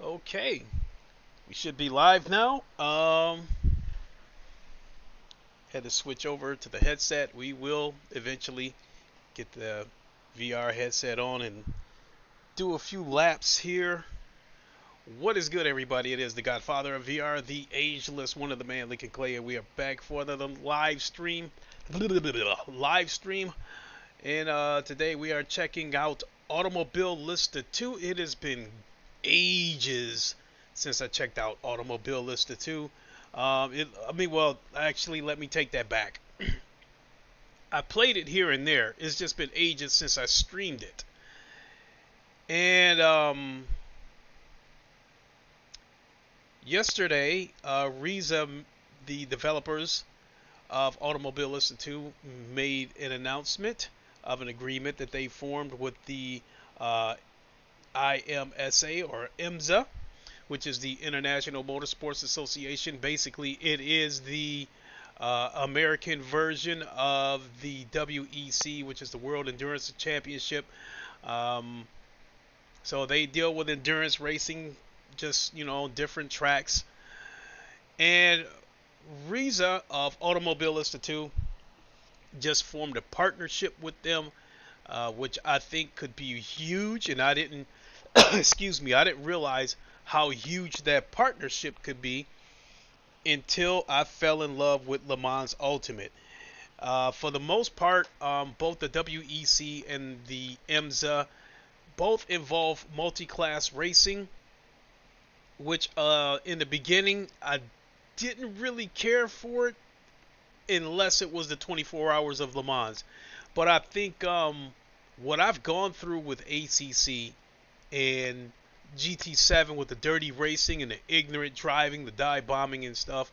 Okay, we should be live now. Had to switch over to the headset. We will eventually get the VR headset on and do a few laps here. What is good, everybody? It is the Godfather of VR, the ageless one of the man, Lincoln Clay, and we are back for another live stream. And today we are checking out Automobilista 2. It has been ages since I checked out Automobilista 2. Actually, let me take that back. I played it here and there. It's just been ages since I streamed it. And yesterday, Riza, the developers of Automobilista 2, made an announcement of an agreement that they formed with the IMSA or IMSA, which is the International Motorsports Association. Basically, it is the American version of the WEC, which is the World Endurance Championship. So they deal with endurance racing, just, different tracks. And Riza of Automobilista 2 just formed a partnership with them, which I think could be huge. And I didn't, excuse me, I didn't realize how huge that partnership could be until I fell in love with Le Mans Ultimate. For the most part, both the WEC and the IMSA both involve multi-class racing, which in the beginning I didn't really care for it unless it was the 24 hours of Le Mans. But I think what I've gone through with ACC and GT7 with the dirty racing and the ignorant driving, the dive bombing and stuff,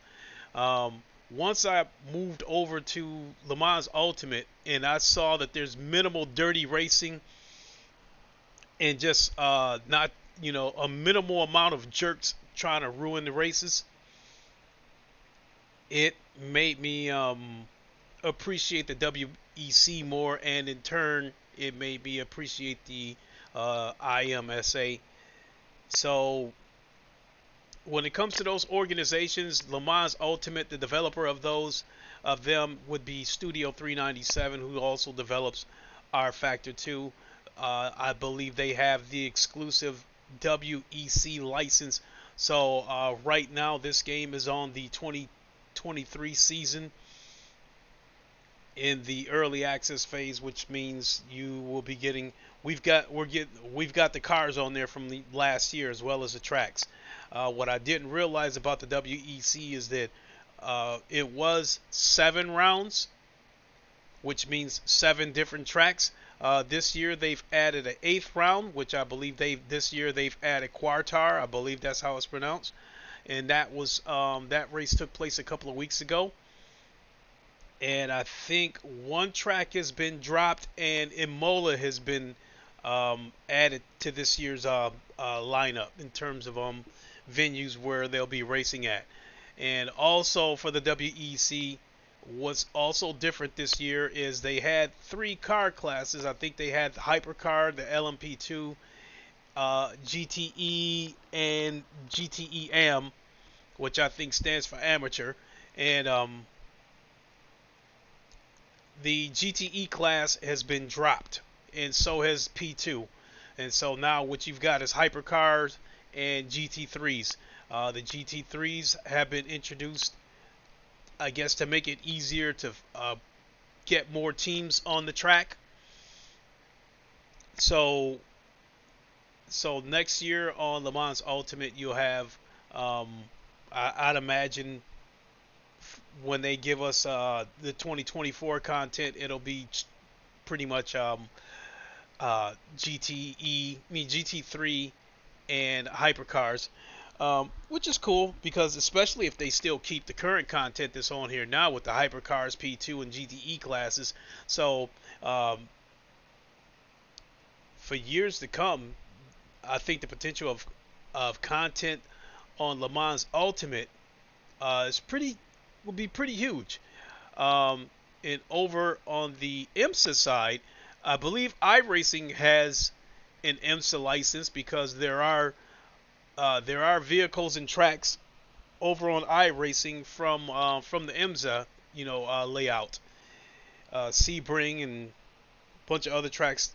once I moved over to Le Mans Ultimate and I saw that there's minimal dirty racing and just not, a minimal amount of jerks trying to ruin the races, it made me appreciate the WEC more, and in turn it made me appreciate the IMSA. So when it comes to those organizations, Le Mans Ultimate, the developer of them would be Studio 397, who also develops R Factor 2. I believe they have the exclusive WEC license. So right now this game is on the 2023 season in the early access phase, which means you will be getting, we've got the cars on there from the last year as well as the tracks. What I didn't realize about the WEC is that it was 7 rounds, which means 7 different tracks. This year they've added an 8th round, which I believe this year they've added Quartar. I believe that's how it's pronounced. And that was that race took place a couple of weeks ago. and I think one track has been dropped, and Imola has been added to this year's lineup in terms of venues where they'll be racing at. And also for the WEC, what's also different this year is they had 3 car classes. I think they had the Hypercar, the LMP2, GTE, and GTE-AM, which I think stands for amateur. And the GTE class has been dropped, and so has P2. And so now what you've got is hypercars and GT3s. The GT3s have been introduced, I guess, to make it easier to get more teams on the track. So next year on Le Mans Ultimate, you'll have, I'd imagine, when they give us the 2024 content, it'll be pretty much GT3 and hypercars, which is cool because especially if they still keep the current content that's on here now with the hypercars, P2 and GTE classes. So for years to come, I think the potential of content on Le Mans Ultimate will be pretty huge. And over on the IMSA side, I believe iRacing has an IMSA license because there are vehicles and tracks over on iRacing from the IMSA layout, Sebring and a bunch of other tracks.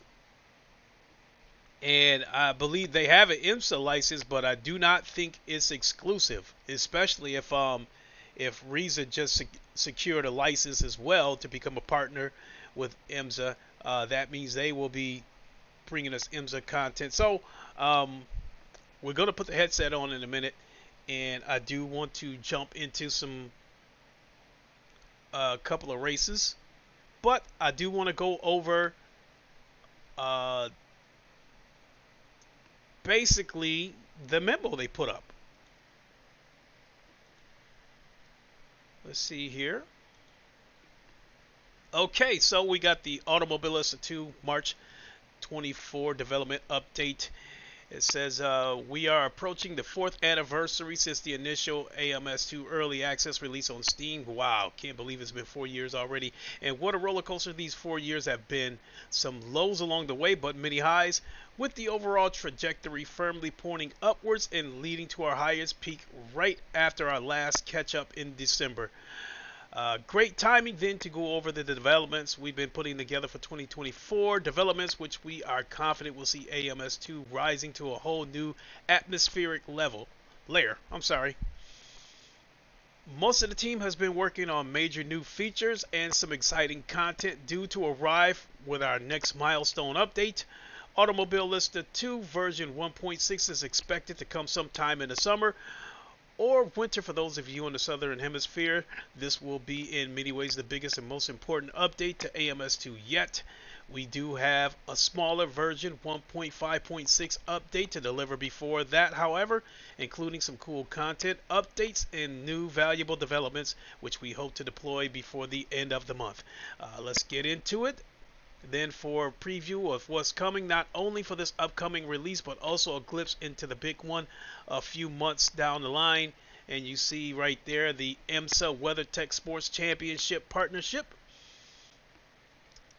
And I believe they have an IMSA license, but I do not think it's exclusive, especially if Reza just secured a license as well to become a partner with IMSA. That means they will be bringing us IMSA content. So we're going to put the headset on in a minute, and I do want to jump into a couple of races, but I do want to go over basically the memo they put up. Let's see here. Okay, so we got the Automobilista 2 March 24 development update. It says we are approaching the 4th anniversary since the initial AMS2 early access release on Steam. Wow, can't believe it's been 4 years already. And what a roller coaster these 4 years have been. Some lows along the way, but many highs, with the overall trajectory firmly pointing upwards and leading to our highest peak right after our last catch-up in December. Great timing then to go over the developments we've been putting together for 2024 developments, which we are confident will see AMS2 rising to a whole new atmospheric layer. Most of the team has been working on major new features and some exciting content due to arrive with our next milestone update. Automobilista 2 version 1.6 is expected to come sometime in the summer or winter for those of you in the southern hemisphere. This will be in many ways the biggest and most important update to AMS2 yet. We do have a smaller version 1.5.6 update to deliver before that, however, including some cool content updates and new valuable developments which we hope to deploy before the end of the month. Let's get into it. Then for a preview of what's coming, not only for this upcoming release, but also a glimpse into the big one a few months down the line. And you see right there the IMSA WeatherTech Sports Championship Partnership.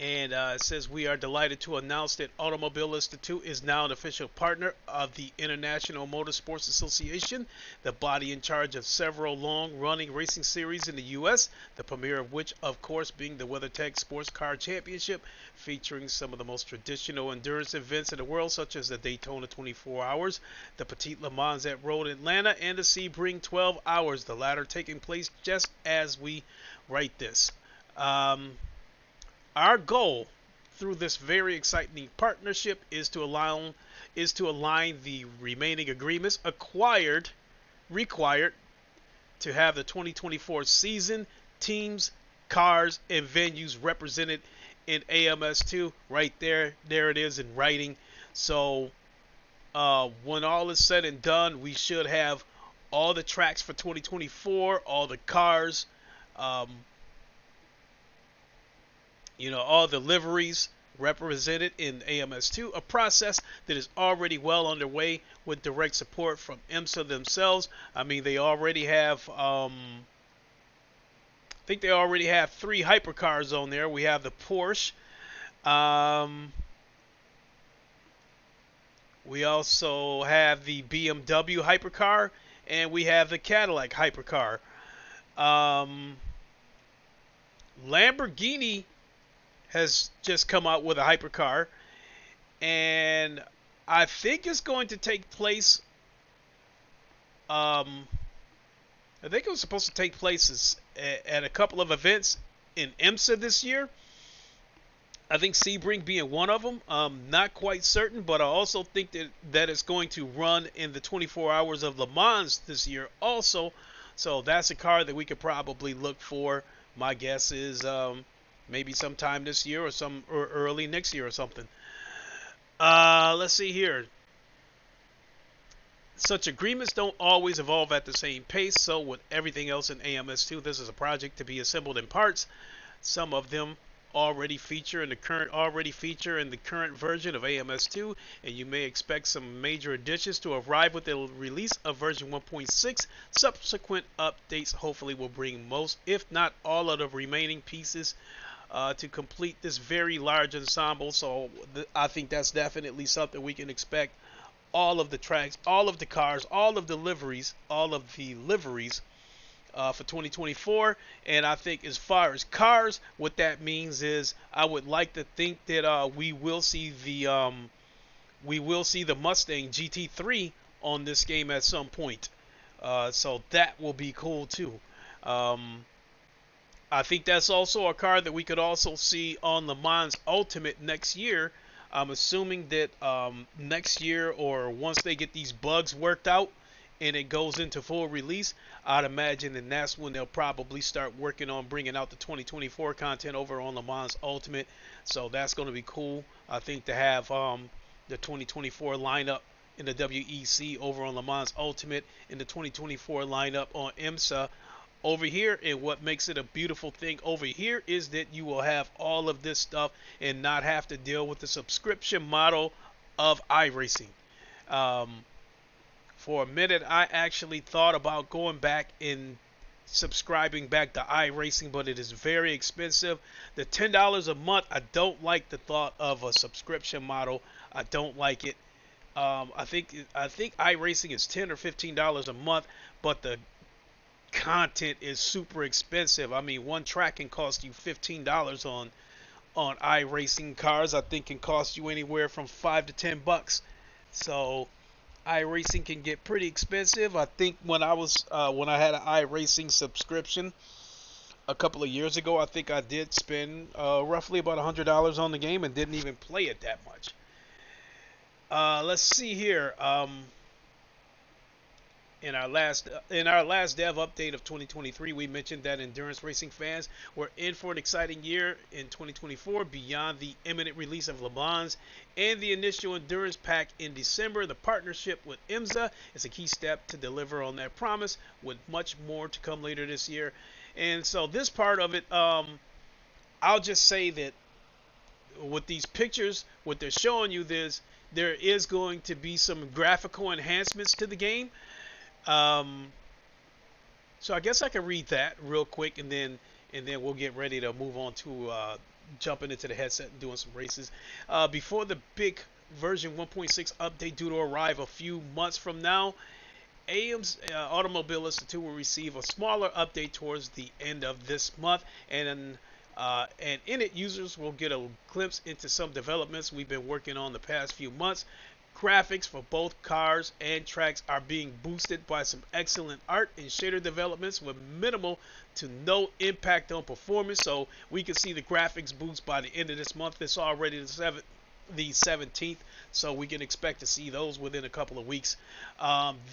And it says we are delighted to announce that Automobilista 2 is now an official partner of the International Motorsports Association, the body in charge of several long-running racing series in the U.S., the premiere of which, of course, being the WeatherTech Sports Car Championship, featuring some of the most traditional endurance events in the world, such as the Daytona 24 Hours, the Petite Le Mans at Road Atlanta, and the Sebring 12 Hours, the latter taking place just as we write this. Our goal through this very exciting partnership is to align the remaining agreements required to have the 2024 season, teams, cars, and venues represented in AMS2. Right there it is in writing. So when all is said and done, we should have all the tracks for 2024, all the cars, You know, all the liveries represented in AMS2, a process that is already well underway with direct support from IMSA themselves. I mean, they already have, I think they already have 3 hypercars on there. We have the Porsche. We also have the BMW hypercar, and we have the Cadillac hypercar. Lamborghini has just come out with a hypercar, and I think it's going to take place. I think it was supposed to take place at a couple of events in IMSA this year. I think Sebring being one of them. Not quite certain, but I also think that it's going to run in the 24 hours of Le Mans this year also. So that's a car that we could probably look for. My guess is maybe sometime this year or early next year or something. Let's see here. Such agreements don't always evolve at the same pace, so with everything else in AMS2, this is a project to be assembled in parts. Some of them already feature in the current version of AMS2, and you may expect some major additions to arrive with the release of version 1.6. Subsequent updates hopefully will bring most, if not all, of the remaining pieces to complete this very large ensemble. So I think that's definitely something we can expect. All of the tracks, all of the cars, all of the liveries for 2024. And I think as far as cars, what that means is I would like to think that we will see the Mustang GT3 on this game at some point. So that will be cool too. I think that's also a car that we could also see on Le Mans Ultimate next year. I'm assuming that next year, or once they get these bugs worked out and it goes into full release, I'd imagine that that's when they'll probably start working on bringing out the 2024 content over on Le Mans Ultimate. So that's going to be cool. I think to have the 2024 lineup in the WEC over on Le Mans Ultimate, in the 2024 lineup on IMSA over here. And what makes it a beautiful thing over here is that you will have all of this stuff and not have to deal with the subscription model of iRacing. For a minute, I actually thought about going back and subscribing back to iRacing, but it is very expensive. The $10 a month, I don't like the thought of a subscription model. I don't like it. I think iRacing is $10 or $15 a month, but the content is super expensive. I mean, one track can cost you $15 on iRacing cars. I think can cost you anywhere from $5 to $10. So iRacing can get pretty expensive. I think when I had an iRacing subscription a couple of years ago, I think I did spend roughly about $100 on the game and didn't even play it that much. Let's see here. In our last dev update of 2023, we mentioned that endurance racing fans were in for an exciting year in 2024. Beyond the imminent release of Le Mans and the initial endurance pack in December, the partnership with IMSA is a key step to deliver on that promise, with much more to come later this year. And so this part of it, I'll just say that with these pictures, what they're showing you is there is going to be some graphical enhancements to the game. So I guess I can read that real quick, and then we'll get ready to move on to jumping into the headset and doing some races. Before the big version 1.6 update due to arrive a few months from now, AMS Automobilista 2 will receive a smaller update towards the end of this month, and in it, users will get a glimpse into some developments we've been working on the past few months. Graphics for both cars and tracks are being boosted by some excellent art and shader developments with minimal to no impact on performance. So we can see the graphics boost by the end of this month. It's already the 17th, so we can expect to see those within a couple of weeks.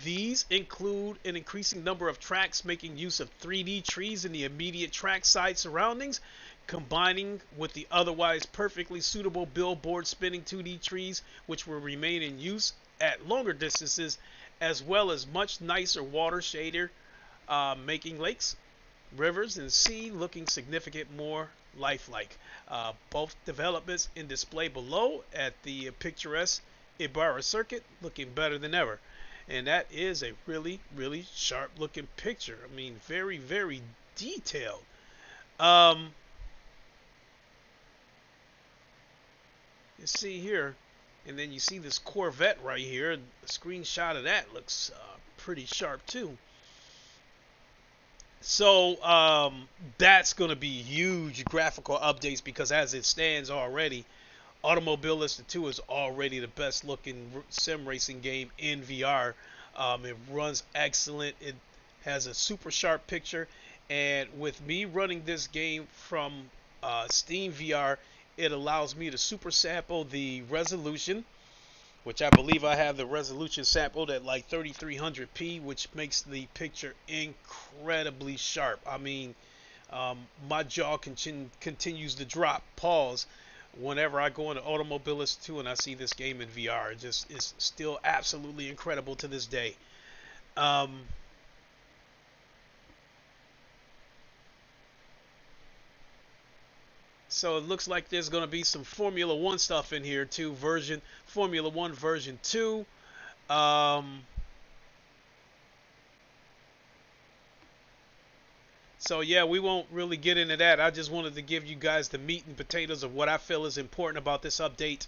These include an increasing number of tracks making use of 3D trees in the immediate trackside surroundings, combining with the otherwise perfectly suitable billboard spinning 2D trees, which will remain in use at longer distances, as well as much nicer water shader, making lakes, rivers, and sea looking significant more lifelike. Both developments in display below at the picturesque Ibarra circuit looking better than ever. And that is a really, really sharp looking picture. I mean, very, very detailed. You see here, and then you see this Corvette right here. A screenshot of that looks pretty sharp too. So that's going to be huge graphical updates, because as it stands already, Automobilista 2 is already the best looking sim racing game in VR. It runs excellent. It has a super sharp picture. And with me running this game from Steam VR, it allows me to super sample the resolution, which I believe I have the resolution sampled at like 3300p, which makes the picture incredibly sharp. I mean, my jaw continues to drop, pause, whenever I go into Automobilist 2 and I see this game in VR. It just is still absolutely incredible to this day. So it looks like there's going to be some Formula 1 stuff in here too. Formula 1 version 2. So yeah, we won't really get into that. I just wanted to give you guys the meat and potatoes of what I feel is important about this update.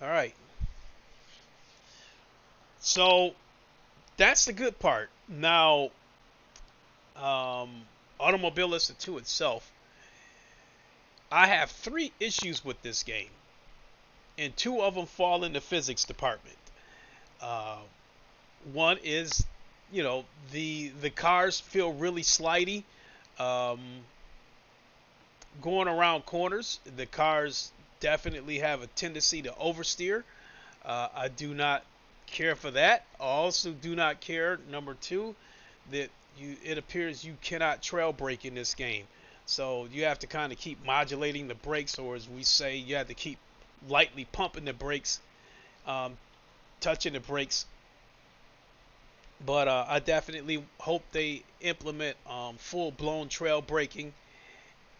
All right. So that's the good part. Now, Automobilista 2 itself, I have 3 issues with this game, and 2 of them fall in the physics department. One is, the cars feel really slidey. Going around corners, the cars definitely have a tendency to oversteer. I do not care for that. I also do not care, number 2, that it appears you cannot trail brake in this game. So you have to kind of keep modulating the brakes, or as we say, you have to keep lightly pumping the brakes, touching the brakes. But I definitely hope they implement full-blown trail braking.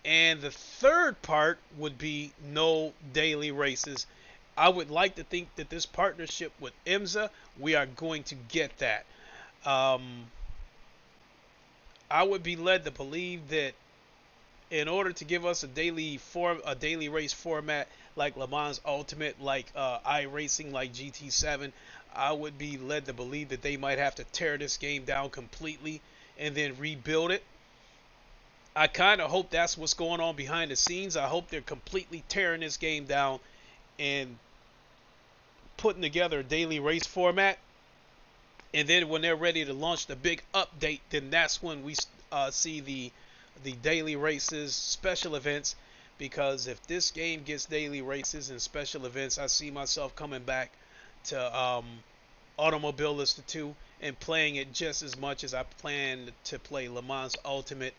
And the third part would be no daily races. I would like to think that this partnership with IMSA, we are going to get that. I would be led to believe that in order to give us a daily race format like Le Mans Ultimate, like iRacing, like GT7, I would be led to believe that they might have to tear this game down completely and then rebuild it. I kind of hope that's what's going on behind the scenes. I hope they're completely tearing this game down and putting together a daily race format. And then when they're ready to launch the big update, then that's when we see the daily races, special events. Because if this game gets daily races and special events, I see myself coming back to Automobilista 2 and playing it just as much as I plan to play Le Mans Ultimate.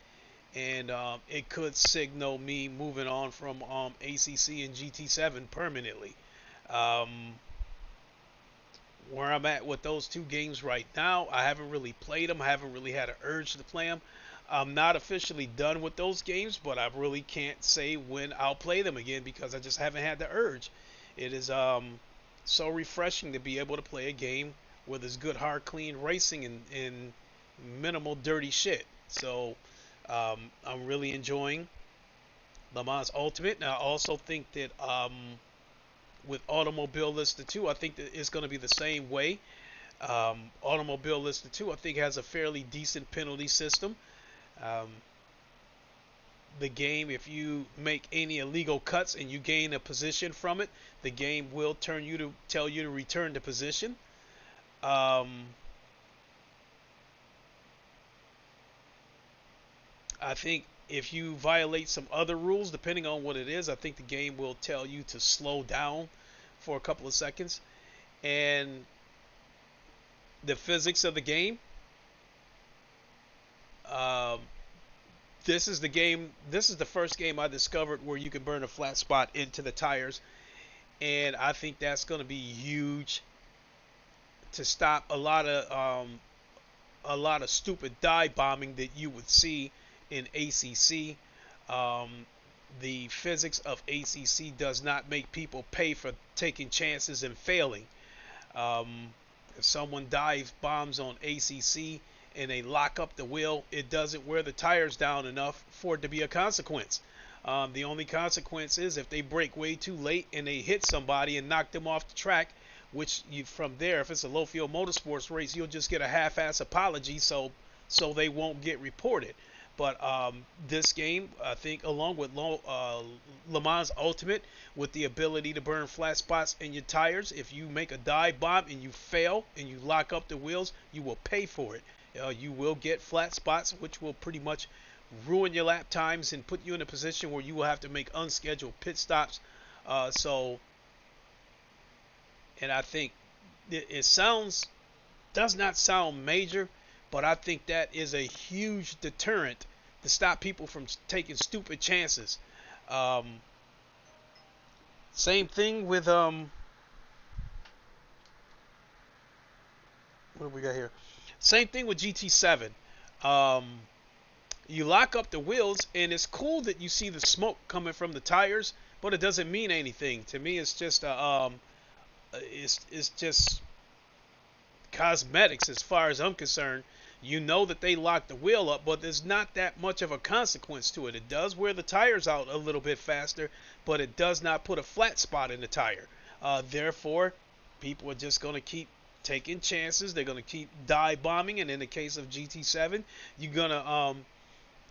And it could signal me moving on from ACC and GT7 permanently. Where I'm at with those 2 games right now, I haven't really played them. I haven't really had an urge to play them. I'm not officially done with those games, but I really can't say when I'll play them again because I just haven't had the urge. It is so refreshing to be able to play a game where there's good, hard, clean racing and minimal dirty shit. So I'm really enjoying Le Mans Ultimate. And I also think that with Automobilista 2, I think that it's going to be the same way. Automobilista 2, I think, has a fairly decent penalty system. The game, if you make any illegal cuts and you gain a position from it, the game will tell you to return the position. I think if you violate some other rules, depending on what it is, I think the game will tell you to slow down for a couple of seconds. And the physics of the game, this is the first game I discovered where you can burn a flat spot into the tires, and I think that's going to be huge to stop a lot of stupid dive bombing that you would see in ACC. The physics of ACC does not make people pay for taking chances and failing. If someone dive bombs on ACC and they lock up the wheel, it doesn't wear the tires down enough for it to be a consequence. The only consequence is if they brake way too late and they hit somebody and knock them off the track, which you, from there, if it's a low field motorsports race, you'll just get a half-ass apology, so they won't get reported. But this game, I think, along with Le Mans Ultimate, with the ability to burn flat spots in your tires, if you make a dive bomb and you fail and you lock up the wheels, you will pay for it. You will get flat spots, which will pretty much ruin your lap times and put you in a position where you will have to make unscheduled pit stops. And I think it does not sound major, but I think that is a huge deterrent to stop people from taking stupid chances. Same thing with what do we got here? Same thing with GT7. You lock up the wheels, and it's cool that you see the smoke coming from the tires, but it doesn't mean anything. To me, it's just it's just cosmetics as far as I'm concerned. You know that they locked the wheel up, but there's not that much of a consequence to it. It does wear the tires out a little bit faster, but it does not put a flat spot in the tire. Therefore, people are just going to keep taking chances. They're going to keep dive bombing, and in the case of GT7, you're going to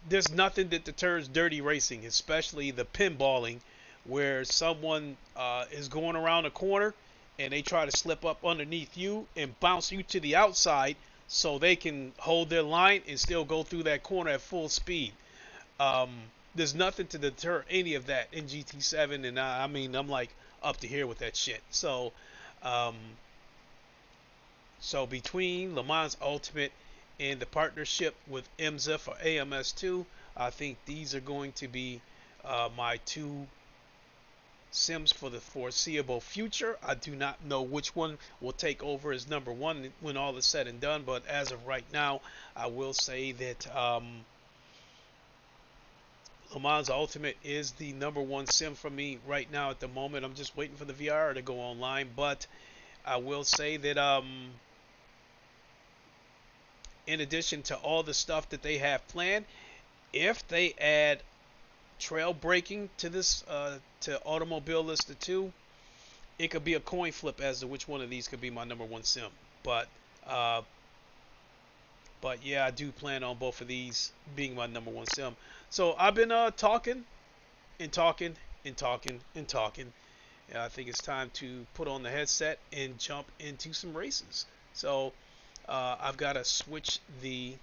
there's nothing that deters dirty racing, especially the pinballing, where someone is going around a corner and they try to slip up underneath you and bounce you to the outside so they can hold their line and still go through that corner at full speed. There's nothing to deter any of that in GT7, and I mean, I'm like up to here with that shit. So between Le Mans Ultimate and the partnership with IMSA for AMS2, I think these are going to be my two sims for the foreseeable future. I do not know which one will take over as number one when all is said and done, but as of right now, I will say that Le Mans Ultimate is the number one sim for me right now at the moment. I'm just waiting for the VR to go online, but I will say that in addition to all the stuff that they have planned, if they add trail braking to this to Automobilista 2, it could be a coin flip as to which one of these could be my number one sim. But yeah, I do plan on both of these being my number one sim. So I've been talking and talking and talking and talking. I think it's time to put on the headset and jump into some races. So I've got to switch the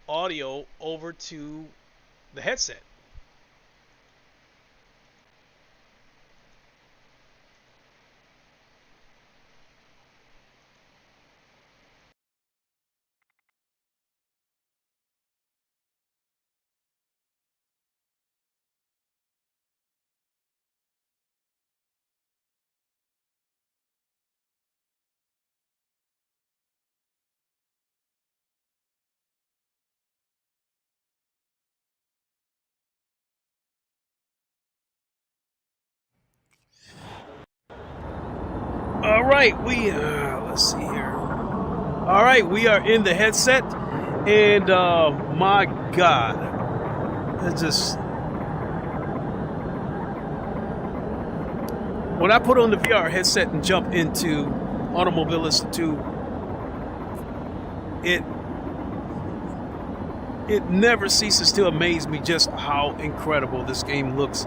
audio over to the headset. All right, let's see here. All right, we are in the headset, and my God, it's just when I put on the VR headset and jump into Automobilista 2, it never ceases to amaze me just how incredible this game looks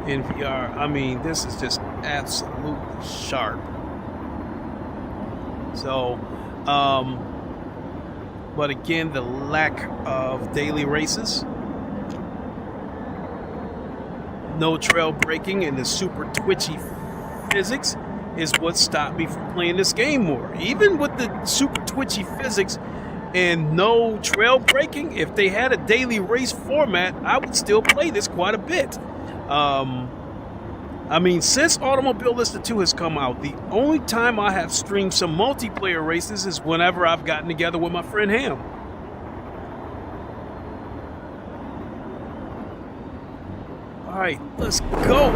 in VR. I mean, this is just absolutely sharp. So, but again, the lack of daily races, no trail braking, and the super twitchy physics is what stopped me from playing this game more. Even with the super twitchy physics and no trail braking, if they had a daily race format, I would still play this quite a bit. I mean, since Automobilista 2 has come out, the only time I have streamed some multiplayer races is whenever I've gotten together with my friend Ham. All right, let's go.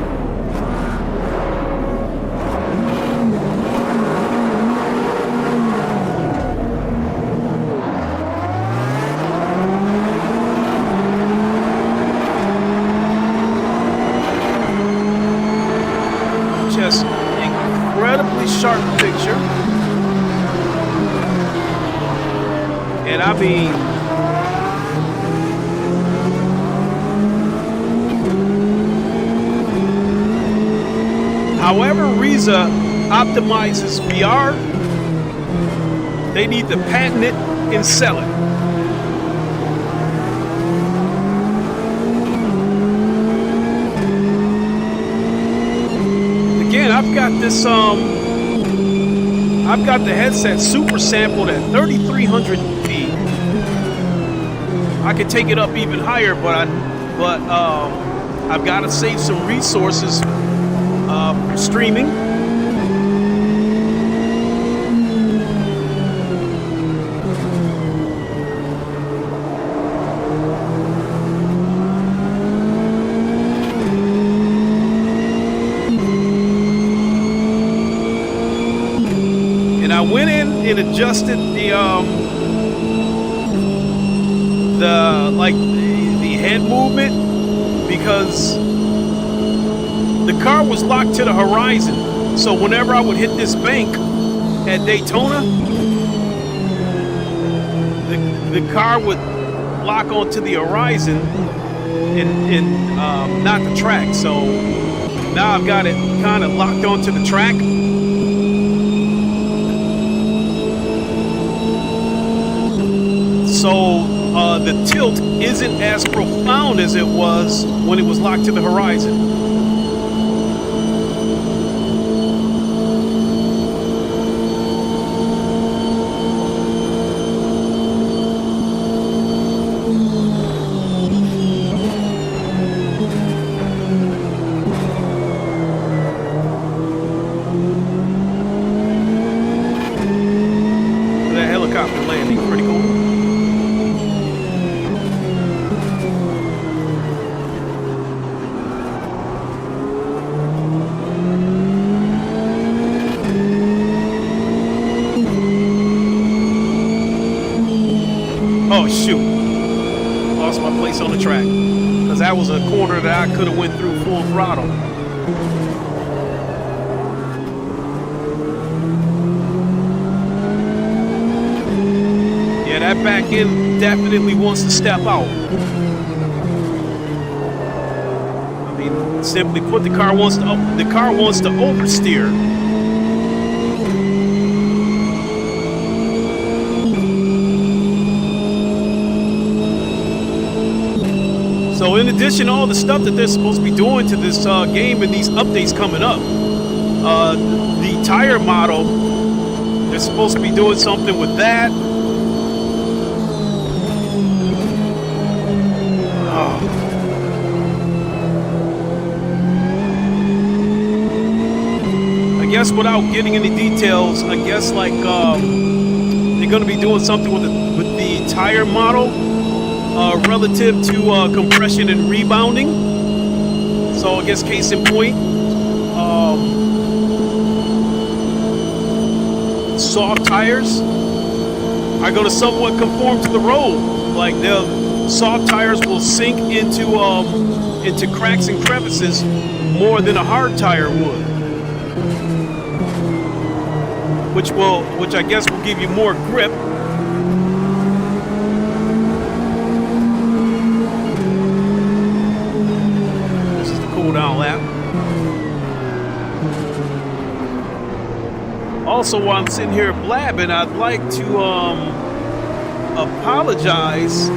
Just incredibly sharp picture. And I mean, however Riza optimizes VR, they need to patent it and sell it. Again, I've got this I've got the headset super sampled at 3300p. I could take it up even higher, but I've got to save some resources for streaming. And I went in and adjusted the head movement, because the car was locked to the horizon. So whenever I would hit this bank at Daytona, the car would lock onto the horizon and not the track. So now I've got it kind of locked onto the track. So the tilt isn't as profound as it was when it was locked to the horizon. That helicopter landing, pretty cool. Oh shoot, lost my place on the track, because that was a corner that I could have went through full throttle. Yeah, that back end definitely wants to step out. I mean, simply put, the car wants to oversteer. So in addition to all the stuff that they're supposed to be doing to this game and these updates coming up, the tire model, they're supposed to be doing something with that. Oh. I guess without getting any details, I guess like they're going to be doing something with the tire model. Relative to compression and rebounding. So I guess case in point, soft tires are going to somewhat conform to the road. Like the soft tires will sink into cracks and crevices more than a hard tire would, which I guess will give you more grip. Down lap. Also, while I'm sitting here blabbing, I'd like to apologize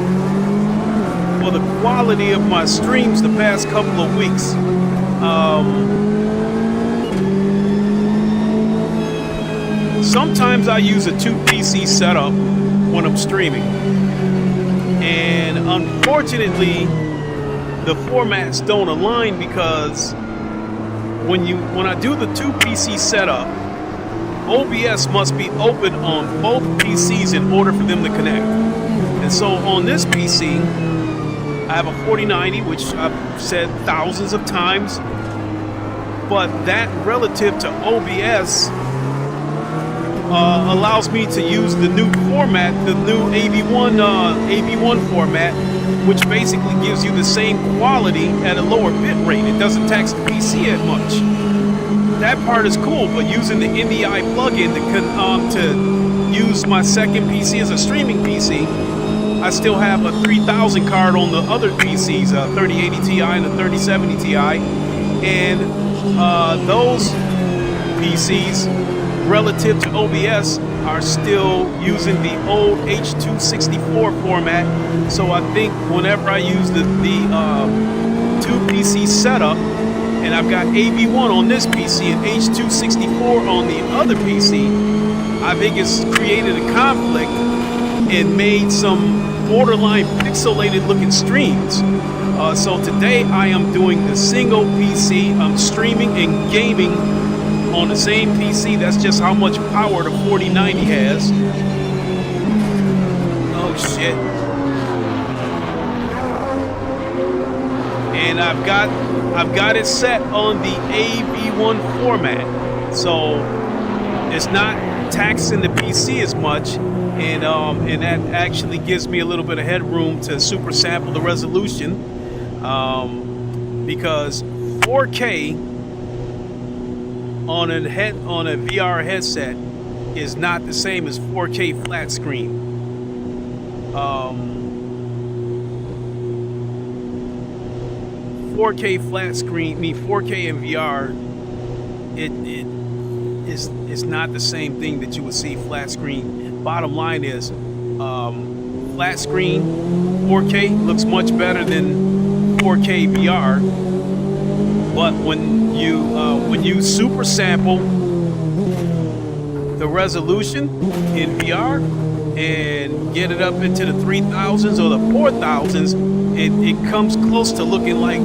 for the quality of my streams the past couple of weeks. Sometimes I use a 2 PC setup when I'm streaming, and unfortunately the formats don't align, because when I do the 2 PC setup, OBS must be open on both PCs in order for them to connect. And so on this PC, I have a 4090, which I've said thousands of times, but that relative to OBS allows me to use the new format, the new AV1 format, which basically gives you the same quality at a lower bit rate. It doesn't tax the PC as much. That part is cool, but using the NVI plugin to use my second PC as a streaming PC, I still have a 3000 card on the other PCs, a 3080 Ti and a 3070 Ti, and those PCs relative to OBS are still using the old H.264 format. So I think whenever I use the 2 PC setup, and I've got AV1 on this PC and H.264 on the other PC, I think it's created a conflict and made some borderline pixelated looking streams. So today I am doing the single PC. I'm streaming and gaming on the same PC. That's just how much power the 4090 has. Oh shit. And I've got it set on the AV1 format, so it's not taxing the PC as much, and that actually gives me a little bit of headroom to super sample the resolution, because 4K on a VR headset is not the same as 4K flat screen. 4K flat screen, 4K in VR, it's not the same thing that you would see flat screen. Bottom line is, flat screen 4K looks much better than 4K VR. But when you super sample the resolution in VR and get it up into the 3000s or the 4000s, it comes close to looking like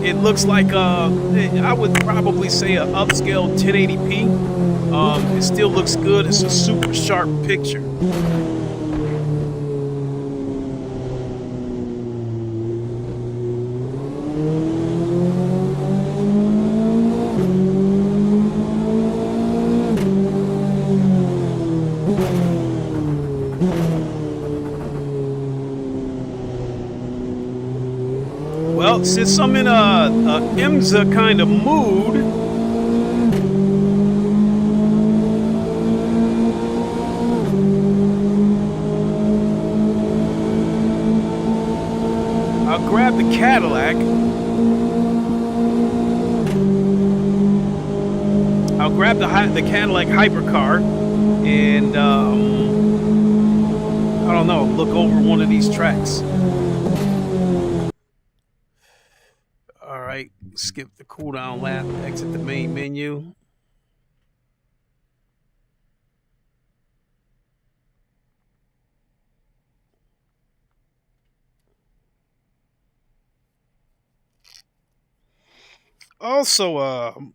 it looks like I would probably say a upscale 1080p. It still looks good. It's a super sharp picture. Well, since I'm in a IMSA kind of mood, I'll grab the Cadillac. I'll grab the Cadillac hypercar and I don't know, look over one of these tracks. Skip the cooldown lap, exit the main menu. Also,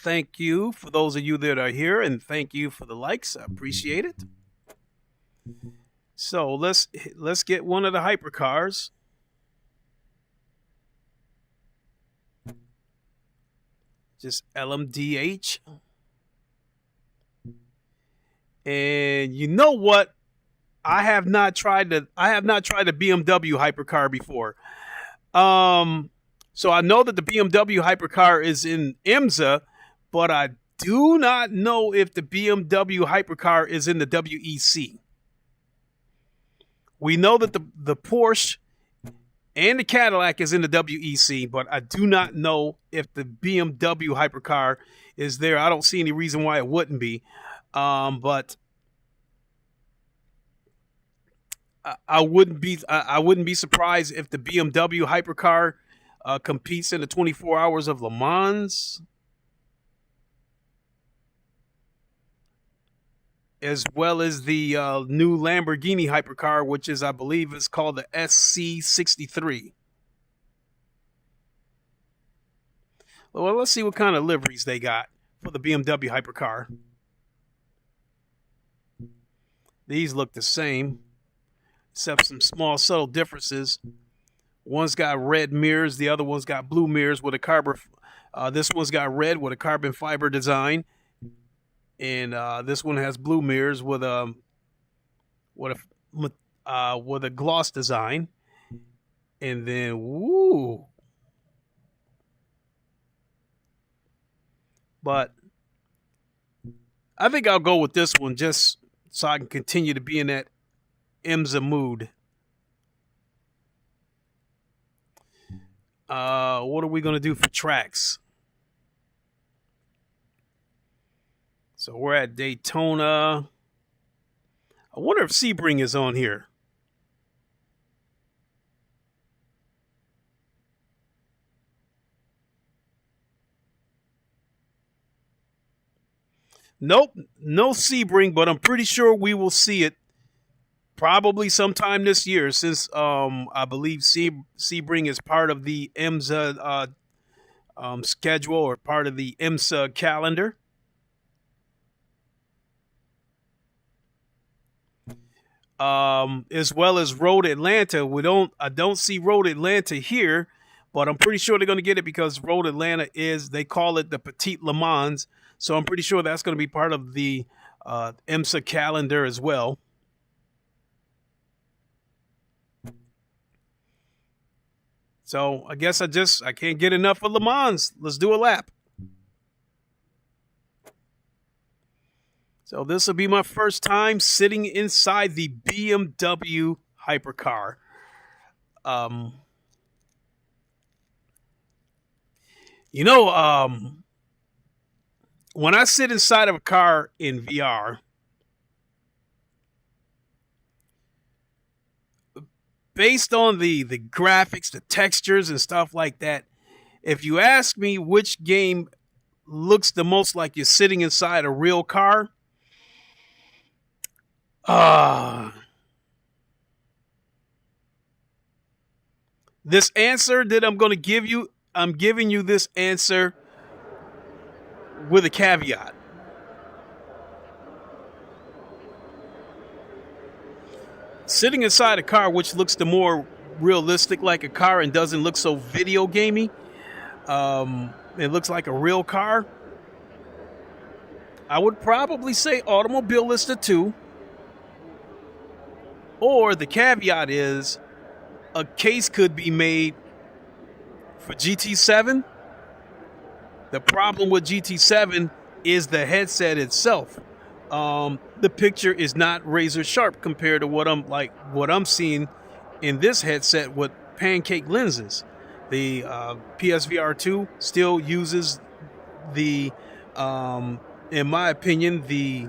thank you for those of you that are here, and thank you for the likes. I appreciate it. So let's get one of the hypercars. Just LMDH. And you know what? I have not tried the BMW hypercar before. So I know that the BMW hypercar is in IMSA, but I do not know if the BMW hypercar is in the WEC. We know that the Porsche and the Cadillac is in the WEC, but I do not know if the BMW hypercar is there. I don't see any reason why it wouldn't be. But I wouldn't be surprised if the BMW hypercar competes in the 24 Hours of Le Mans. as well as the new Lamborghini hypercar, which is, I believe, is called the SC63. Well, let's see what kind of liveries they got for the BMW hypercar. These look the same, except some small subtle differences. One's got red mirrors, the other one's got blue mirrors with a carbon. This one's got red with a carbon fiber design, and this one has blue mirrors with a gloss design. And then, woo! But I think I'll go with this one just so I can continue to be in that IMSA mood. What are we going to do for tracks? So we're at Daytona. I wonder if Sebring is on here. Nope, no Sebring, but I'm pretty sure we will see it probably sometime this year, since I believe Sebring is part of the IMSA schedule, or part of the IMSA calendar. As well as Road Atlanta. I don't see Road Atlanta here, but I'm pretty sure they're going to get it because Road Atlanta they call it the Petite Le Mans. So I'm pretty sure that's going to be part of the IMSA calendar as well. So I guess I can't get enough of Le Mans. Let's do a lap. So this will be my first time sitting inside the BMW hypercar. When I sit inside of a car in VR, based on the graphics, the textures, and stuff like that, if you ask me which game looks the most like you're sitting inside a real car, this answer that I'm going to give you, I'm giving you this answer with a caveat. Sitting inside a car which looks the more realistic like a car and doesn't look so video gamey, it looks like a real car, I would probably say Automobilista 2. Or the caveat is a case could be made for GT7. The problem with GT7 is the headset itself. The picture is not razor sharp compared to what I'm seeing in this headset with pancake lenses. The PSVR 2 still uses the, in my opinion, the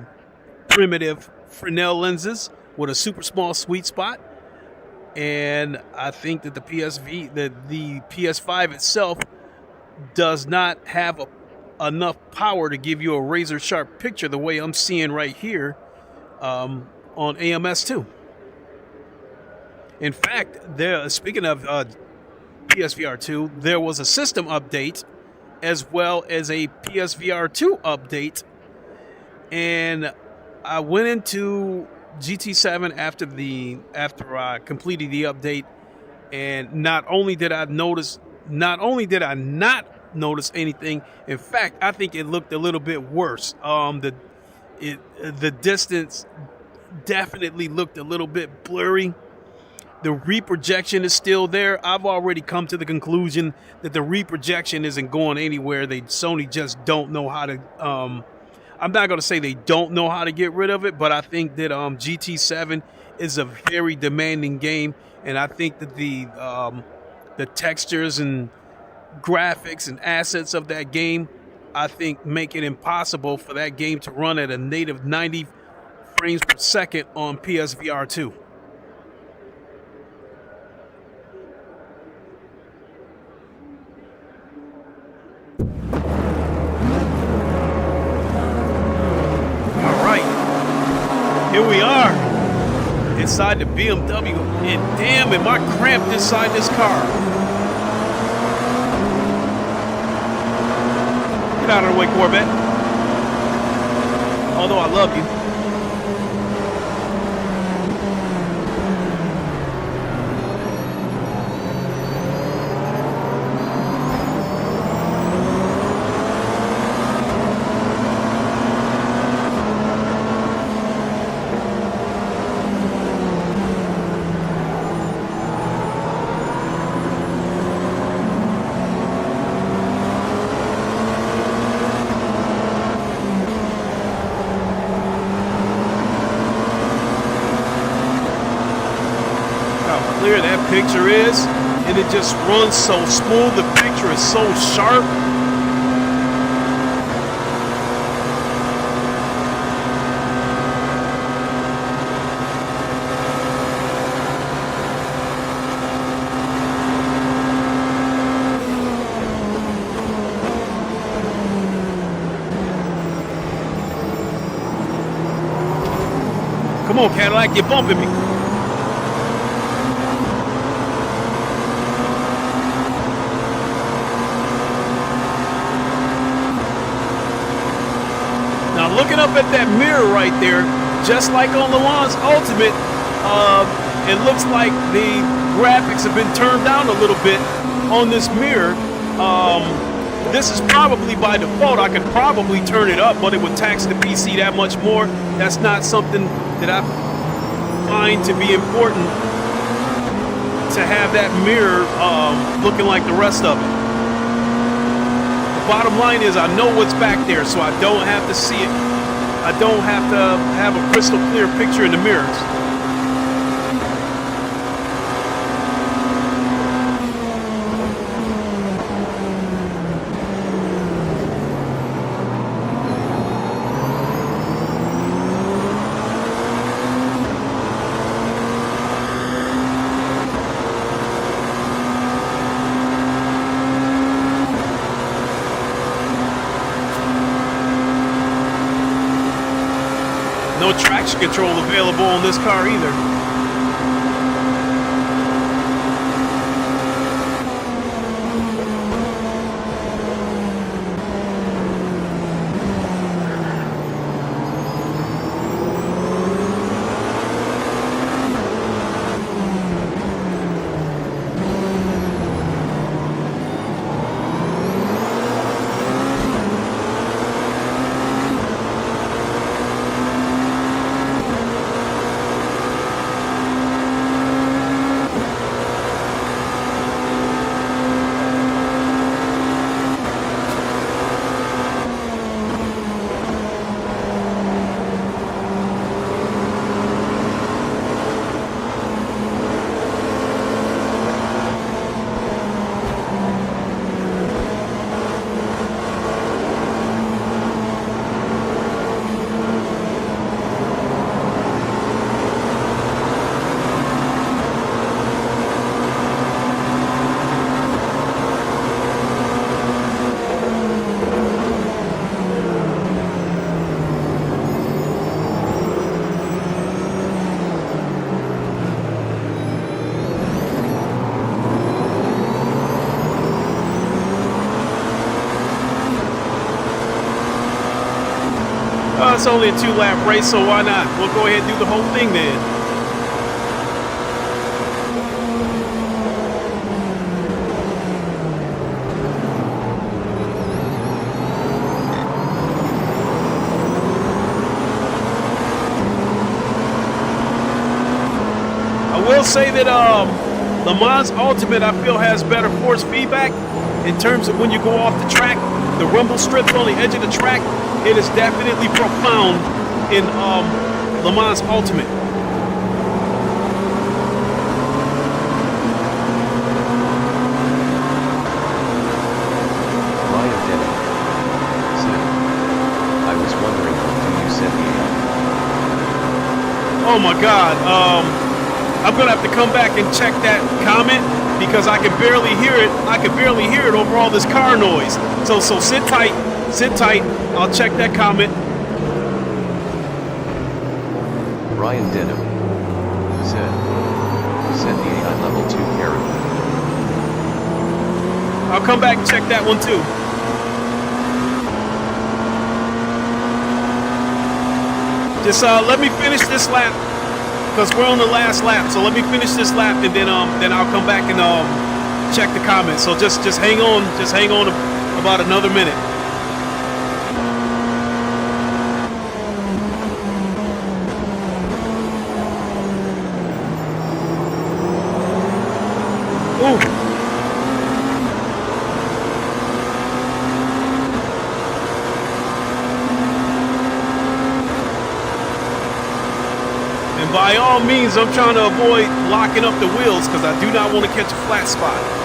primitive Fresnel lenses with a super small sweet spot. And I think that the PS5 itself does not have enough power to give you a razor sharp picture the way I'm seeing right here on AMS 2. In fact, speaking of PSVR 2, there was a system update as well as a PSVR 2 update, and I went into GT7 after I completed the update, and not only did I not notice anything, in fact, I think it looked a little bit worse. The distance definitely looked a little bit blurry. The reprojection is still there. I've already come to the conclusion that the reprojection isn't going anywhere. Sony just don't know how to. I'm not going to say they don't know how to get rid of it, but I think that GT7 is a very demanding game, and I think that the textures and graphics and assets of that game, I think, make it impossible for that game to run at a native 90 frames per second on PSVR 2. Here we are inside the BMW, and damn, am I cramped inside this car. Get out of the way, Corvette. Although I love you. Clear that picture is, and it just runs so smooth. The picture is so sharp. Come on, Cadillac, you're bumping me. Looking up at that mirror right there, just like on Le Mans Ultimate, it looks like the graphics have been turned down a little bit on this mirror. This is probably by default. I could probably turn it up, but it would tax the PC that much more. That's not something that I find to be important, to have that mirror looking like the rest of it. Bottom line is, I know what's back there, so I don't have to see it. I don't have to have a crystal clear picture in the mirrors. No traction control available on this car either. It's only a 2-lap race, so why not? We'll go ahead and do the whole thing then. I will say that Le Mans Ultimate, I feel, has better force feedback in terms of when you go off the track. The rumble strips on the edge of the track, it is definitely profound in Le Mans Ultimate. I was wondering, do you send me up? Oh my God, I'm gonna have to come back and check that comment because I can barely hear it. I can barely hear it over all this car noise. So sit tight, sit tight. I'll check that comment. Ryan Denham said, set the AI level 2 character. I'll come back and check that one too. Just let me finish this lap, because we're on the last lap. So let me finish this lap, and then I'll come back and check the comments. So just hang on, about another minute. Ooh. And by all means, I'm trying to avoid locking up the wheels because I do not want to catch a flat spot.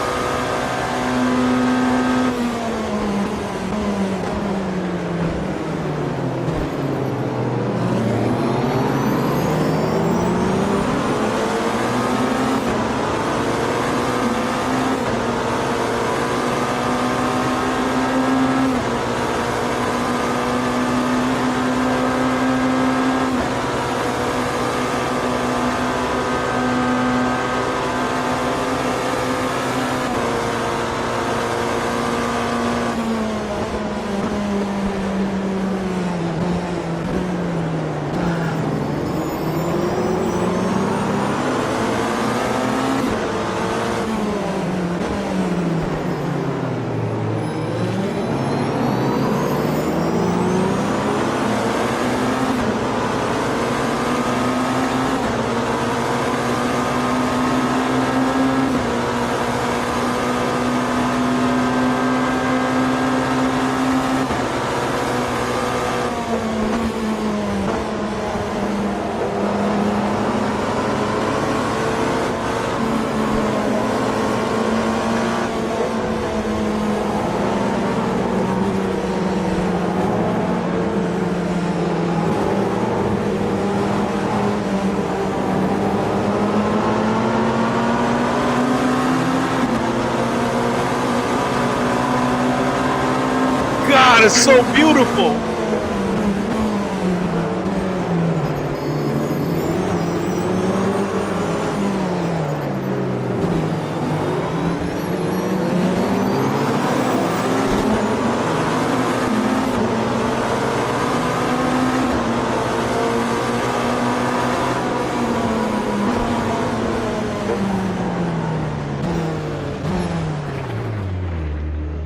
God, it's so beautiful.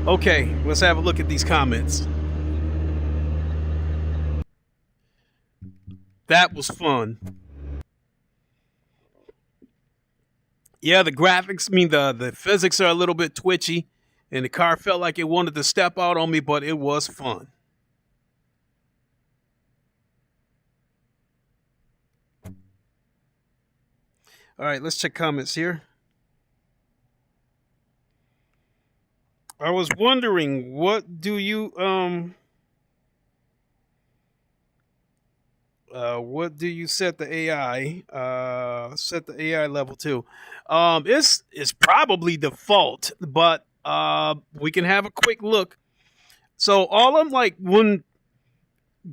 Okay, let's have a look at these comments. That was fun. Yeah, the graphics, the physics are a little bit twitchy, and the car felt like it wanted to step out on me, but it was fun. All right, let's check comments here. I was wondering, what do you set the AI? Set the AI level to? It's probably default, but we can have a quick look. So all I'm like, when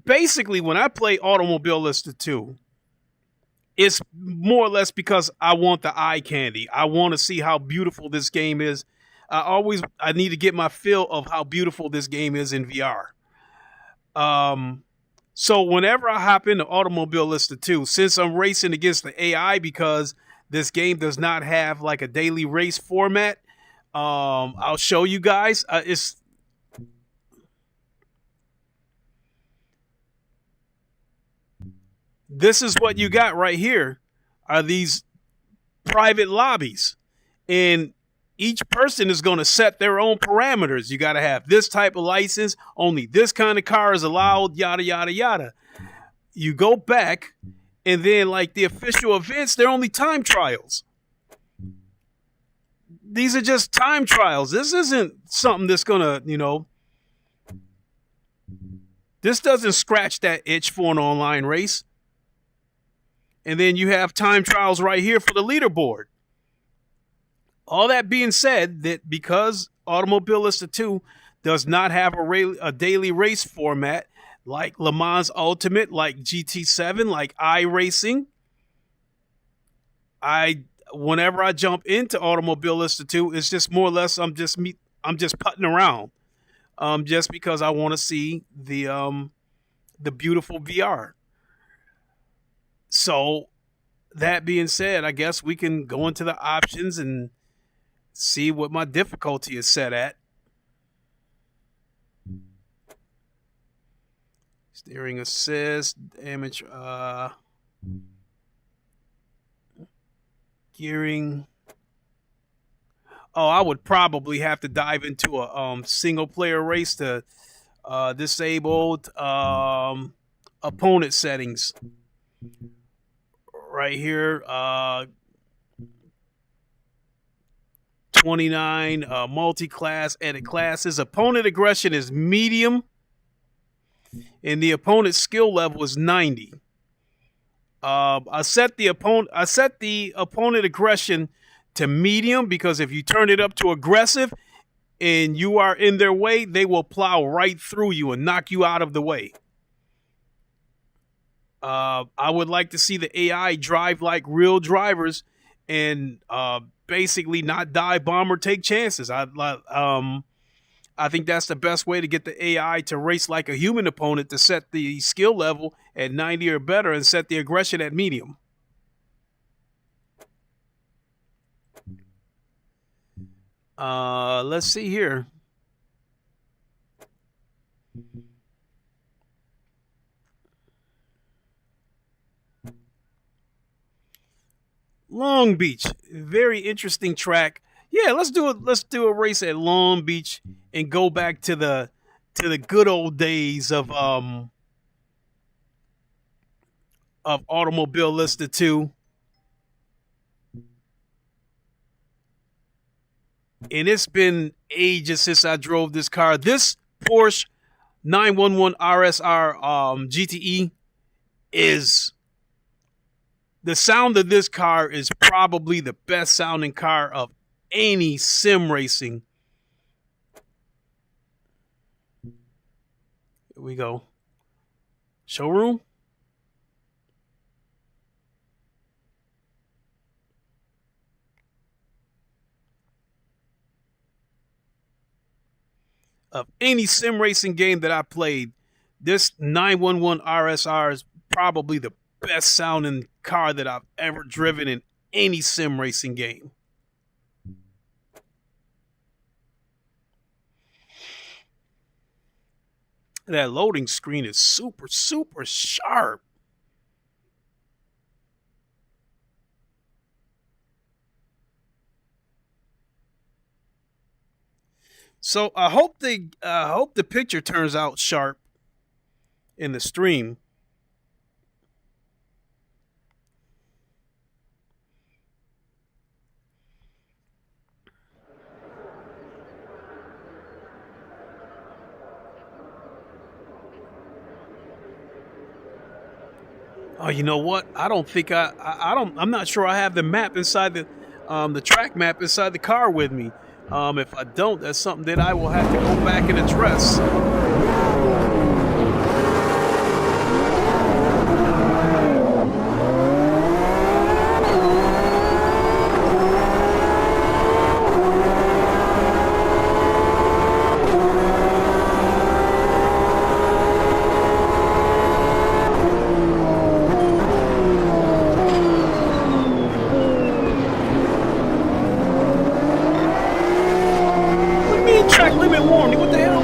I play Automobilista 2, it's more or less because I want the eye candy. I want to see how beautiful this game is. I need to get my feel of how beautiful this game is in VR. So whenever I hop into Automobilista 2, since I'm racing against the AI because this game does not have like a daily race format, I'll show you guys. This is what you got right here, are these private lobbies, and each person is going to set their own parameters. You got to have this type of license. Only this kind of car is allowed, yada, yada, yada. You go back, and then like the official events, they're only time trials. These are just time trials. This isn't something that's going to, this doesn't scratch that itch for an online race. And then you have time trials right here for the leaderboard. All that being said, that because Automobilista 2 does not have a daily race format, like Le Mans Ultimate, like GT7, like iRacing. Whenever I jump into Automobilista 2, it's just more or less I'm just putting around. Just because I want to see the beautiful VR. So that being said, I guess we can go into the options and see what my difficulty is set at. Steering assist, damage, gearing. Oh, I would probably have to dive into a single player race to disabled opponent settings. Right here, 29 multi-class edit classes. Opponent aggression is medium, and the opponent's skill level is 90. I set the opponent aggression to medium because if you turn it up to aggressive and you are in their way, they will plow right through you and knock you out of the way. I would like to see the AI drive like real drivers and basically not dive bomb or take chances. I think that's the best way to get the AI to race like a human opponent, to set the skill level at 90 or better and set the aggression at medium. Let's see here. Long Beach, very interesting track. Yeah, let's do a race at Long Beach and go back to the good old days of Automobilista 2. And it's been ages since I drove this car. This Porsche 911 RSR GTE is... The sound of this car is probably the best sounding car of any sim racing. Here we go. Showroom. Of any sim racing game that I played, this 911 RSR is probably the best sounding car that I've ever driven in any sim racing game. That loading screen is super, super sharp. So I hope the picture turns out sharp in the stream. Oh, you know what? I don't think I'm not sure I have the map inside the track map inside the car with me. If I don't, that's something that I will have to go back and address. Track limit warning, what the hell?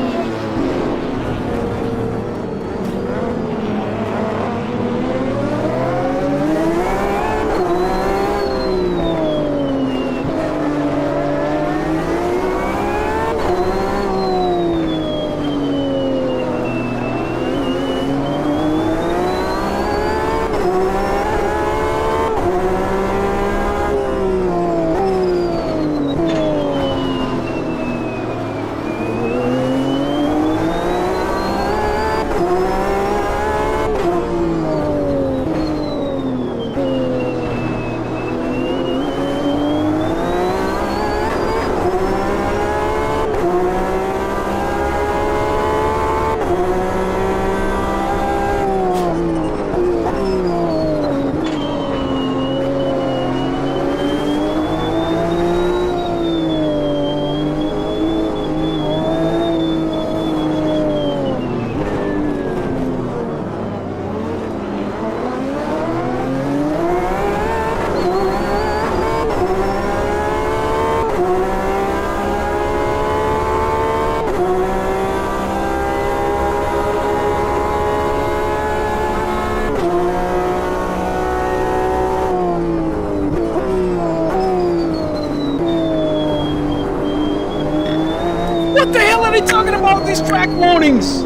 are they talking about these track warnings?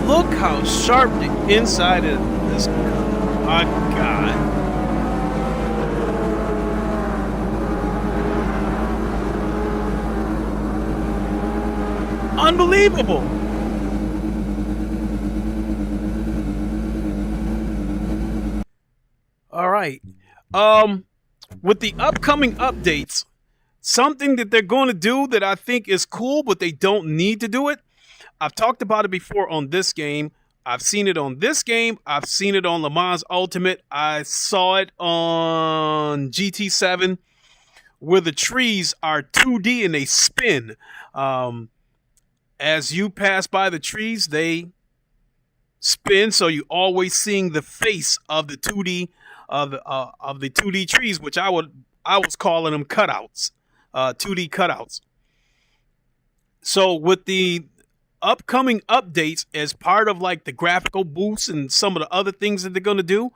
Look how sharp the inside of this. My God. Unbelievable. All right. With the upcoming updates, something that they're going to do that I think is cool, but they don't need to do it. I've talked about it before on this game. I've seen it on this game. I've seen it on Le Mans Ultimate. I saw it on GT7 where the trees are 2D and they spin. As you pass by the trees, they spin, so you're always seeing the face of the 2D of the 2D trees, which I was calling them cutouts, 2D cutouts. So with the upcoming updates, as part of like the graphical boosts and some of the other things that they're going to do,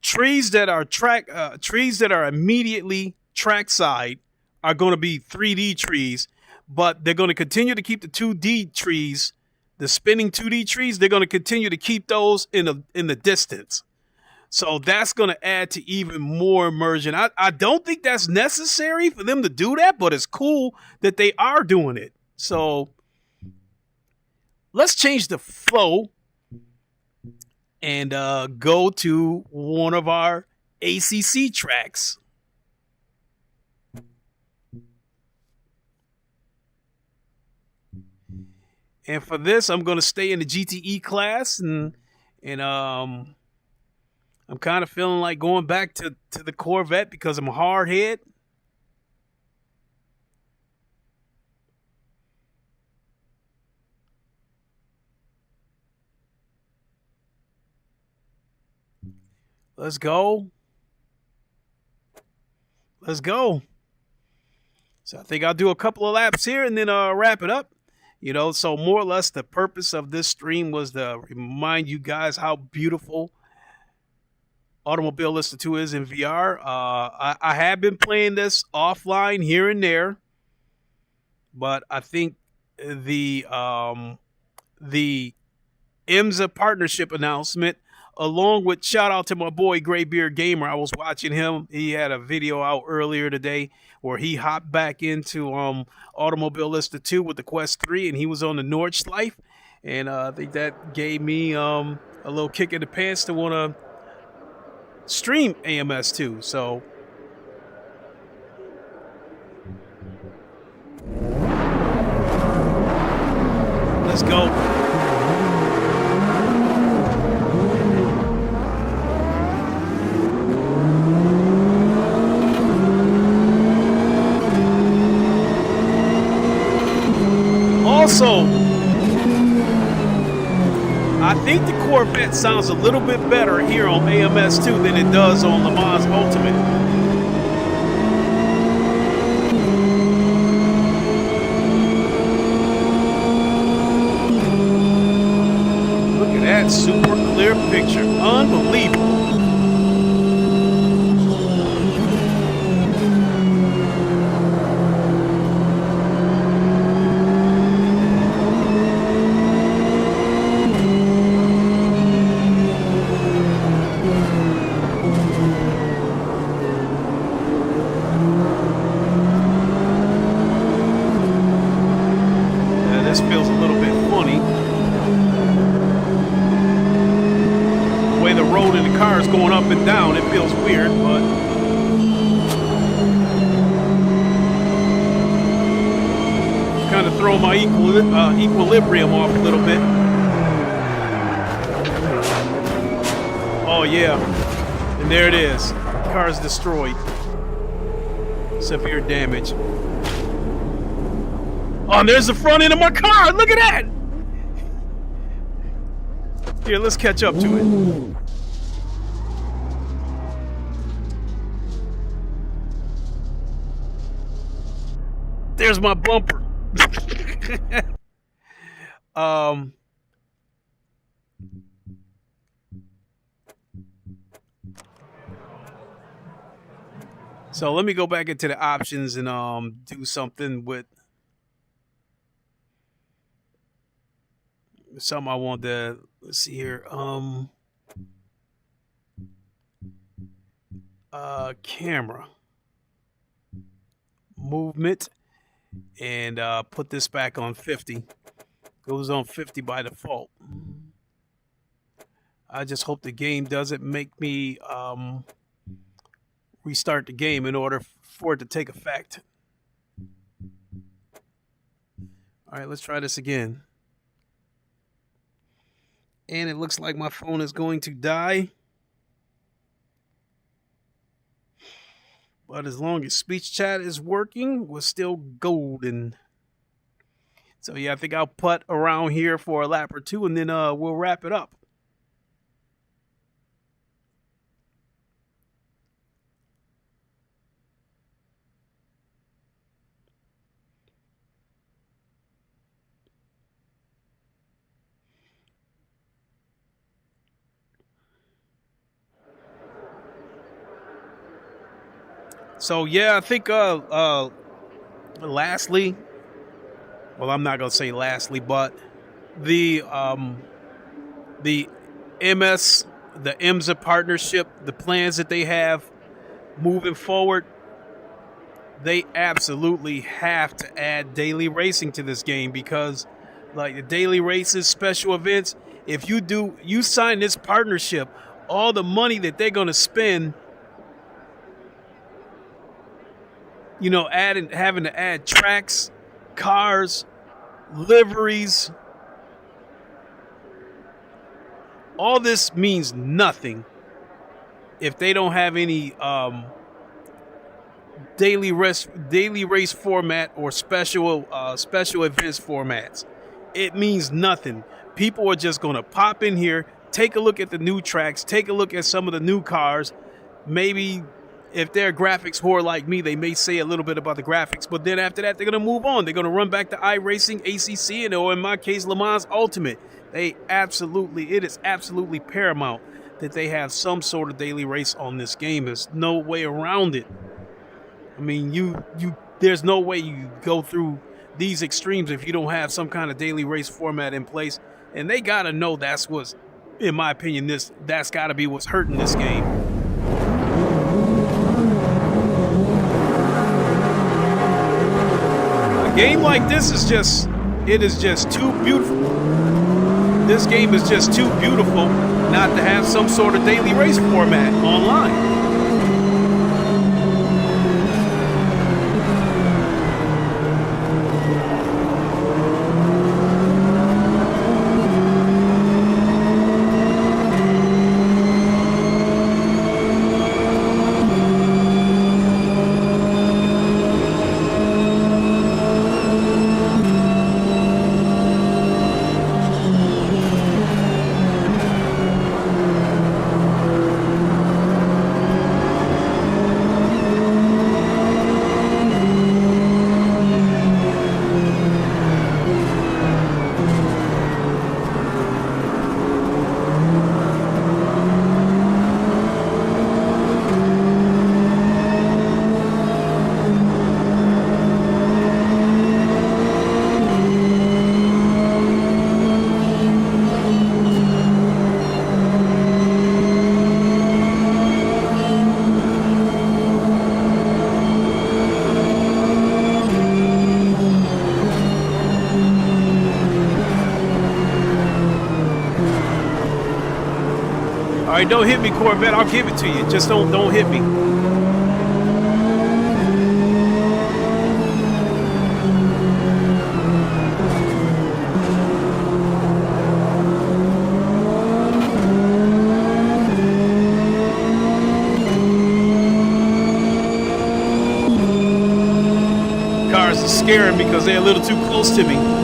trees that are immediately trackside are going to be 3D trees, but they're going to continue to keep the 2D trees, the spinning 2D trees. They're going to continue to keep those in the distance. So that's going to add to even more immersion. I don't think that's necessary for them to do that, but it's cool that they are doing it. So let's change the flow and go to one of our ACC tracks. And for this, I'm going to stay in the GTE class, and I'm kind of feeling like going back to the Corvette because I'm a hard head. Let's go. Let's go. So I think I'll do a couple of laps here and then wrap it up. You know, so more or less the purpose of this stream was to remind you guys how beautiful Automobilista 2 is in VR. I have been playing this offline here and there, but I think the IMSA partnership announcement, along with shout out to my boy Graybeard Gamer. I was watching him. He had a video out earlier today where he hopped back into Automobilista 2 with the Quest 3, and he was on the Nordschleife. And I think that gave me a little kick in the pants to want to stream AMS 2. So let's go. Also, I think the Corvette sounds a little bit better here on AMS 2 than it does on Le Mans Ultimate. Look at that super clear picture. Unbelievable. This feels a little bit funny. The way the road and the car is going up and down, it feels weird, but kind of throw my equilibrium off a little bit. Oh yeah, and there it is. Car is destroyed. Severe damage. Oh, and there's the front end of my car. Look at that. Here, let's catch up to it. There's my bumper. So let me go back into the options and do something with something I want to, let's see here. Camera movement, and put this back on 50. Goes on 50 by default. I just hope the game doesn't make me restart the game in order for it to take effect. All right, let's try this again. And it looks like my phone is going to die. But as long as speech chat is working, we're still golden. So yeah, I think I'll putt around here for a lap or two, and then we'll wrap it up. So yeah, I think lastly, well, I'm not gonna say lastly, but the MS, the IMSA partnership, the plans that they have moving forward, they absolutely have to add daily racing to this game, because like the daily races, special events, if you sign this partnership, all the money that they're gonna spend, you know, having to add tracks, cars, liveries. All this means nothing if they don't have any daily race format or special events formats. It means nothing. People are just going to pop in here, take a look at the new tracks, take a look at some of the new cars, maybe. If they're a graphics whore like me, they may say a little bit about the graphics, but then after that, they're going to move on. They're going to run back to iRacing, ACC, and or in my case, Le Mans Ultimate. It is absolutely paramount that they have some sort of daily race on this game. There's no way around it. I mean, there's no way you go through these extremes if you don't have some kind of daily race format in place. And they got to know that's what's, in my opinion, that's got to be what's hurting this game. Game like this is just too beautiful. This game is just too beautiful not to have some sort of daily race format online. right, don't hit me, Corvette. I'll give it to you. Just don't hit me. Cars are scaring me because they're a little too close to me.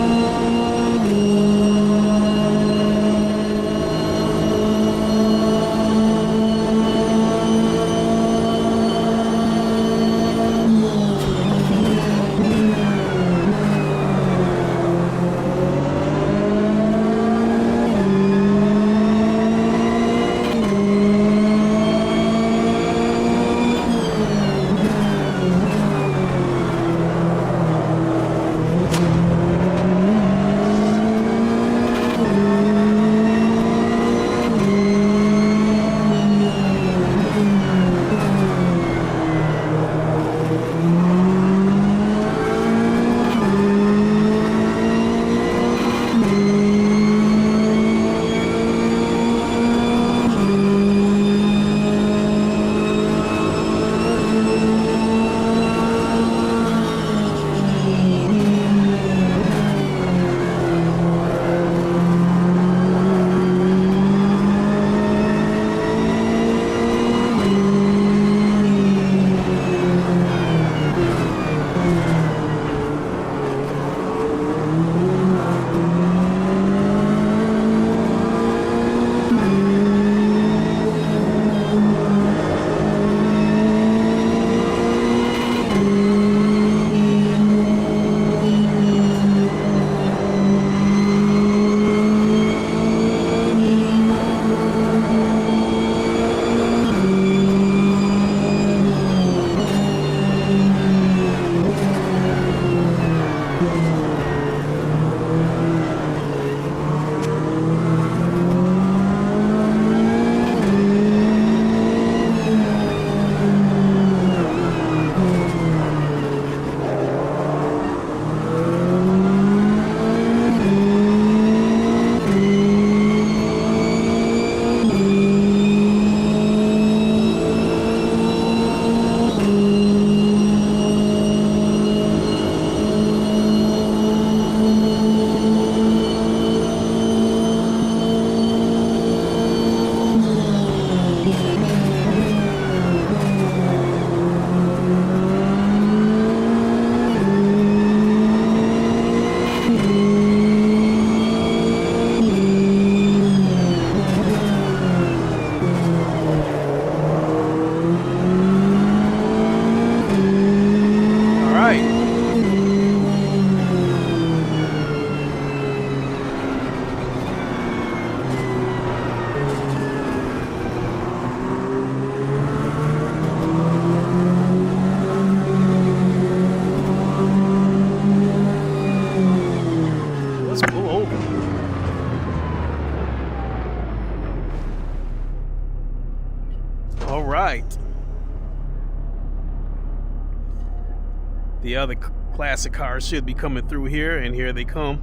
The other classic cars should be coming through here, and here they come.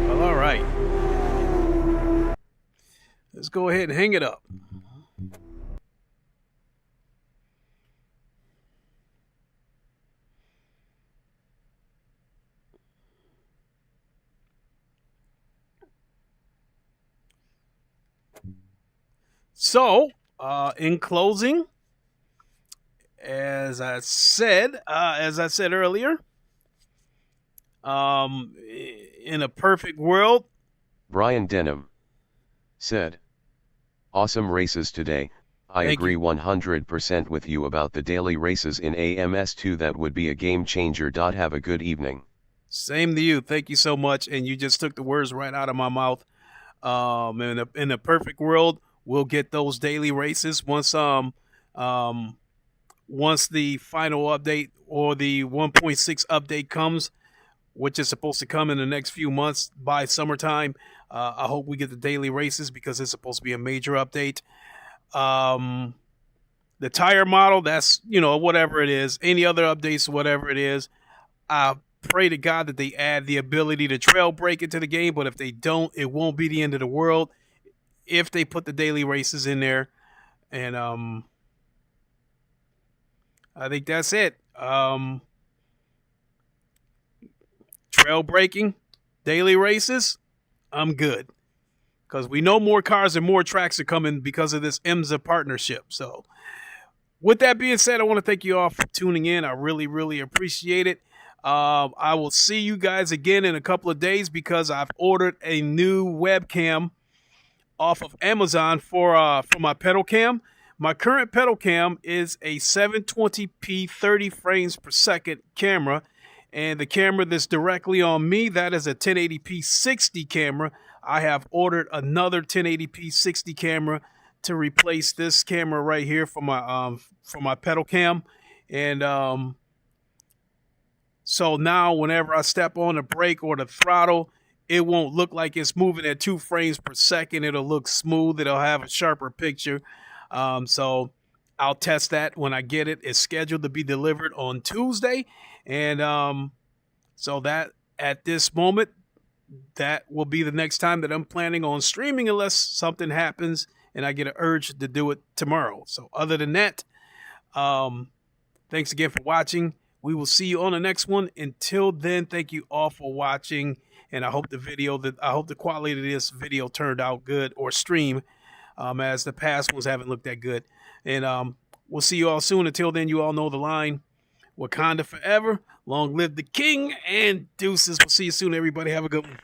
Well, all right. Let's go ahead and hang it up. So, in closing, as I said earlier, in a perfect world, Brian Denham said, "Awesome races today. I agree 100% with you about the daily races in AMS2. That would be a game changer. Have a good evening." Same to you. Thank you so much. And you just took the words right out of my mouth. In a perfect world, we'll get those daily races once the final update or the 1.6 update comes, which is supposed to come in the next few months by summertime. I hope we get the daily races because it's supposed to be a major update. The tire model, that's, you know, whatever it is. Any other updates, whatever it is. I pray to God that they add the ability to trail brake into the game, but if they don't, it won't be the end of the world if they put the daily races in there. And I think that's it. Trail braking, daily races, I'm good. Because we know more cars and more tracks are coming because of this IMSA partnership. So with that being said, I want to thank you all for tuning in. I really, really appreciate it. I will see you guys again in a couple of days because I've ordered a new webcam off of Amazon for my pedal cam. My current pedal cam is a 720p 30 frames per second camera, and the camera that's directly on me, that is a 1080p 60 camera. I have ordered another 1080p 60 camera to replace this camera right here for my pedal cam, and so now whenever I step on the brake or the throttle, it won't look like it's moving at 2 frames per second. It'll look smooth. It'll have a sharper picture. So I'll test that when I get it. It's scheduled to be delivered on Tuesday. And so that at this moment, that will be the next time that I'm planning on streaming unless something happens and I get an urge to do it tomorrow. So other than that, thanks again for watching. We will see you on the next one. Until then, thank you all for watching. And I hope the quality of this video turned out good, or stream, as the past ones haven't looked that good. And we'll see you all soon. Until then, you all know the line. Wakanda forever. Long live the king, and deuces. We'll see you soon, everybody. Have a good one.